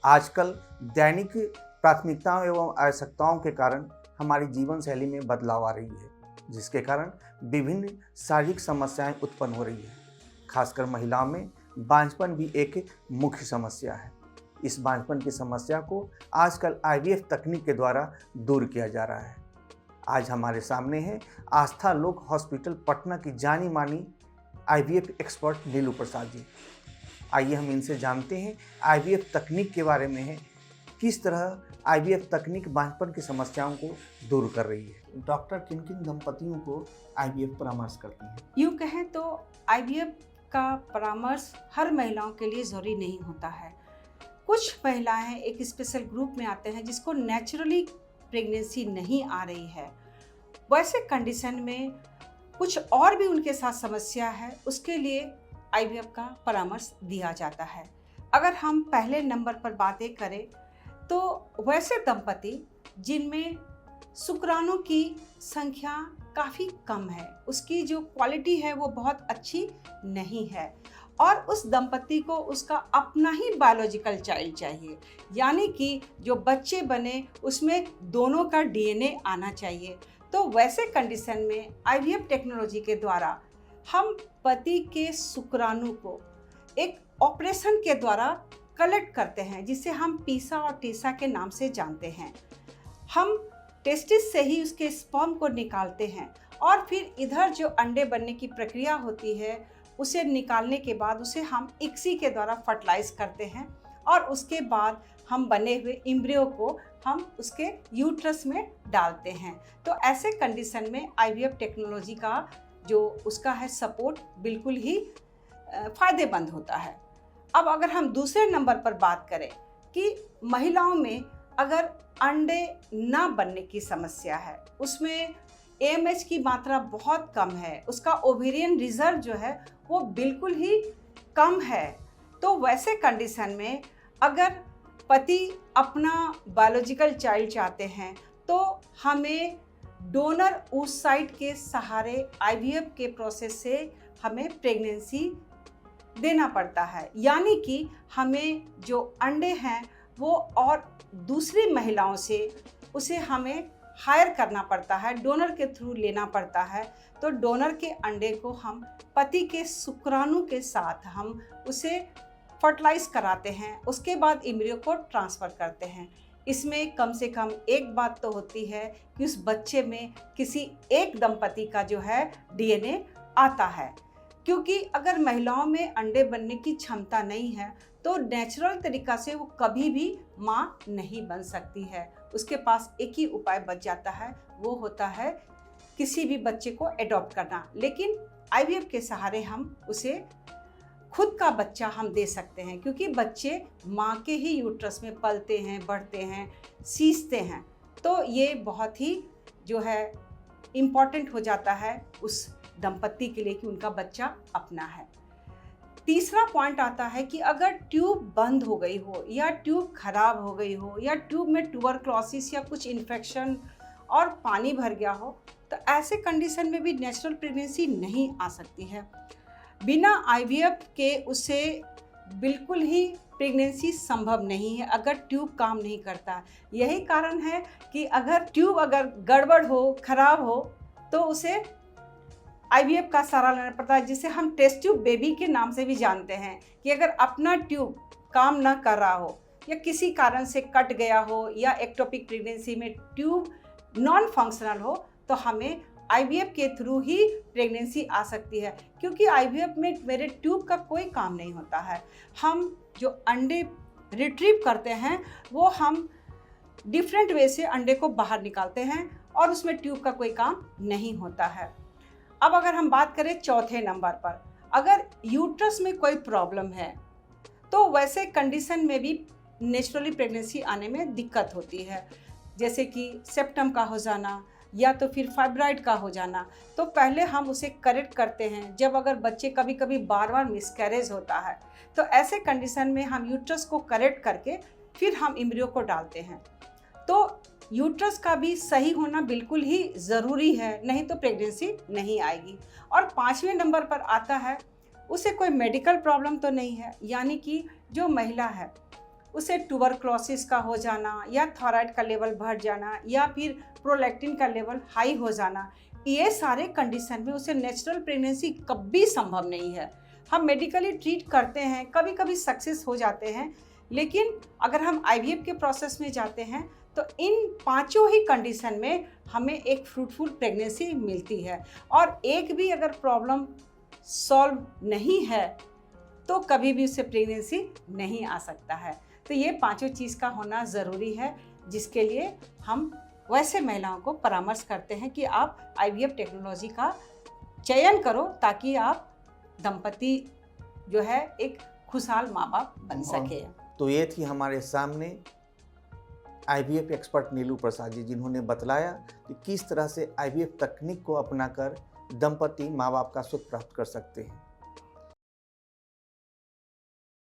आजकल दैनिक प्राथमिकताओं एवं आवश्यकताओं के कारण हमारी जीवन शैली में बदलाव आ रही है, जिसके कारण विभिन्न शारीरिक समस्याएं उत्पन्न हो रही है। खासकर महिलाओं में बांझपन भी एक मुख्य समस्या है। इस बांझपन की समस्या को आजकल आईवीएफ तकनीक के द्वारा दूर किया जा रहा है। आज हमारे सामने है आस्था लोक हॉस्पिटल पटना की जानी मानी आईवीएफ एक्सपर्ट नीलू प्रसाद जी। आइए हम इनसे जानते हैं आईवीएफ तकनीक के बारे में है, किस तरह आईवीएफ तकनीक बांझपन की समस्याओं को दूर कर रही है। डॉक्टर किन किन दंपतियों को आईवीएफ परामर्श करती हैं? यूँ कहें तो आईवीएफ का परामर्श हर महिलाओं के लिए ज़रूरी नहीं होता है। कुछ महिलाएं एक स्पेशल ग्रुप में आते हैं जिसको नेचुरली प्रेगनेंसी नहीं आ रही है। वैसे कंडीशन में कुछ और भी उनके साथ समस्या है, उसके लिए आईवीएफ का परामर्श दिया जाता है। अगर हम पहले नंबर पर बातें करें तो वैसे दंपति जिनमें शुक्राणु की संख्या काफ़ी कम है, उसकी जो क्वालिटी है वो बहुत अच्छी नहीं है, और उस दंपति को उसका अपना ही बायोलॉजिकल चाइल्ड चाहिए, यानी कि जो बच्चे बने उसमें दोनों का डीएनए आना चाहिए। तो वैसे कंडीशन में आईवीएफ टेक्नोलॉजी के द्वारा हम पति के शुक्राणु को एक ऑपरेशन के द्वारा कलेक्ट करते हैं, जिसे हम पीसा और टीसा के नाम से जानते हैं। हम टेस्टिस से ही उसके स्पर्म को निकालते हैं और फिर इधर जो अंडे बनने की प्रक्रिया होती है उसे निकालने के बाद उसे हम इक्सी के द्वारा फर्टिलाइज करते हैं, और उसके बाद हम बने हुए एम्ब्रियो को हम उसके यूट्रस में डालते हैं। तो ऐसे कंडीशन में आईवीएफ टेक्नोलॉजी का जो उसका है सपोर्ट बिल्कुल ही फ़ायदेमंद होता है। अब अगर हम दूसरे नंबर पर बात करें कि महिलाओं में अगर अंडे ना बनने की समस्या है, उसमें एएमएच की मात्रा बहुत कम है, उसका ओवेरियन रिजर्व जो है वो बिल्कुल ही कम है, तो वैसे कंडीशन में अगर पति अपना बायोलॉजिकल चाइल्ड चाहते हैं तो हमें डोनर oocyte के सहारे आईवीएफ के प्रोसेस से हमें प्रेगनेंसी देना पड़ता है, यानी कि हमें जो अंडे हैं वो और दूसरी महिलाओं से उसे हमें हायर करना पड़ता है, डोनर के थ्रू लेना पड़ता है। तो डोनर के अंडे को हम पति के शुक्राणु के साथ हम उसे फर्टिलाइज कराते हैं, उसके बाद एम्ब्रियो को ट्रांसफ़र करते हैं। इसमें कम से कम एक बात तो होती है कि उस बच्चे में किसी एक दंपति का जो है डीएनए आता है, क्योंकि अगर महिलाओं में अंडे बनने की क्षमता नहीं है तो नेचुरल तरीक़ा से वो कभी भी माँ नहीं बन सकती है। उसके पास एक ही उपाय बच जाता है, वो होता है किसी भी बच्चे को एडॉप्ट करना। लेकिन आईवीएफ के सहारे हम उसे खुद का बच्चा हम दे सकते हैं, क्योंकि बच्चे माँ के ही यूट्रस में पलते हैं, बढ़ते हैं, सींचते हैं। तो ये बहुत ही जो है इम्पॉर्टेंट हो जाता है उस दंपति के लिए कि उनका बच्चा अपना है। तीसरा पॉइंट आता है कि अगर ट्यूब बंद हो गई हो या ट्यूब खराब हो गई हो या ट्यूब में ट्यूबरक्लोसिस या कुछ इन्फेक्शन और पानी भर गया हो, तो ऐसे कंडीशन में भी नेचुरल प्रेगनेंसी नहीं आ सकती है। बिना आईवीएफ के उससे बिल्कुल ही प्रेगनेंसी संभव नहीं है अगर ट्यूब काम नहीं करता। यही कारण है कि अगर ट्यूब अगर गड़बड़ हो, खराब हो, तो उसे आईवीएफ का सहारा लेना पड़ता है, जिसे हम टेस्ट ट्यूब बेबी के नाम से भी जानते हैं। कि अगर अपना ट्यूब काम ना कर रहा हो या किसी कारण से कट गया हो या एक्टोपिक प्रेगनेंसी में ट्यूब नॉन फंक्शनल हो, तो हमें आईवीएफ के थ्रू ही प्रेगनेंसी आ सकती है, क्योंकि आईवीएफ में मेरे ट्यूब का कोई काम नहीं होता है। हम जो अंडे रिट्रीव करते हैं वो हम डिफरेंट वे से अंडे को बाहर निकालते हैं और उसमें ट्यूब का कोई काम नहीं होता है। अब अगर हम बात करें चौथे नंबर पर, अगर यूट्रस में कोई प्रॉब्लम है तो वैसे कंडीशन में भी नेचुरली प्रेगनेंसी आने में दिक्कत होती है, जैसे कि सेप्टम का हो जाना या तो फिर फाइब्राइड का हो जाना। तो पहले हम उसे करेक्ट करते हैं। जब अगर बच्चे कभी कभी बार बार मिसकैरेज होता है तो ऐसे कंडीशन में हम यूट्रस को करेक्ट करके फिर हम एम्ब्रियो को डालते हैं। तो यूट्रस का भी सही होना बिल्कुल ही ज़रूरी है, नहीं तो प्रेगनेंसी नहीं आएगी। और 5वें नंबर पर आता है, उसे कोई मेडिकल प्रॉब्लम तो नहीं है, यानी कि जो महिला है उसे ट्यूबरक्लोसिस का हो जाना या थायराइड का लेवल बढ़ जाना या फिर प्रोलैक्टिन का लेवल हाई हो जाना, ये सारे कंडीशन में उसे नेचुरल प्रेगनेंसी कभी संभव नहीं है। हम मेडिकली ट्रीट करते हैं, कभी कभी सक्सेस हो जाते हैं, लेकिन अगर हम आईवीएफ के प्रोसेस में जाते हैं तो इन पांचों ही कंडीशन में हमें एक फ्रूटफुल प्रेगनेंसी मिलती है। और एक भी अगर प्रॉब्लम सॉल्व नहीं है तो कभी भी उससे प्रेगनेंसी नहीं आ सकता है। तो ये पांचों चीज़ का होना ज़रूरी है, जिसके लिए हम वैसे महिलाओं को परामर्श करते हैं कि आप आईवीएफ टेक्नोलॉजी का चयन करो ताकि आप दंपति जो है एक खुशहाल माँ बाप बन सके। तो ये थी हमारे सामने आईवीएफ एक्सपर्ट नीलू प्रसाद जी, जिन्होंने बतलाया कि किस तरह से आईवीएफ तकनीक को अपनाकर दंपति माँ बाप का सुख प्राप्त कर सकते हैं।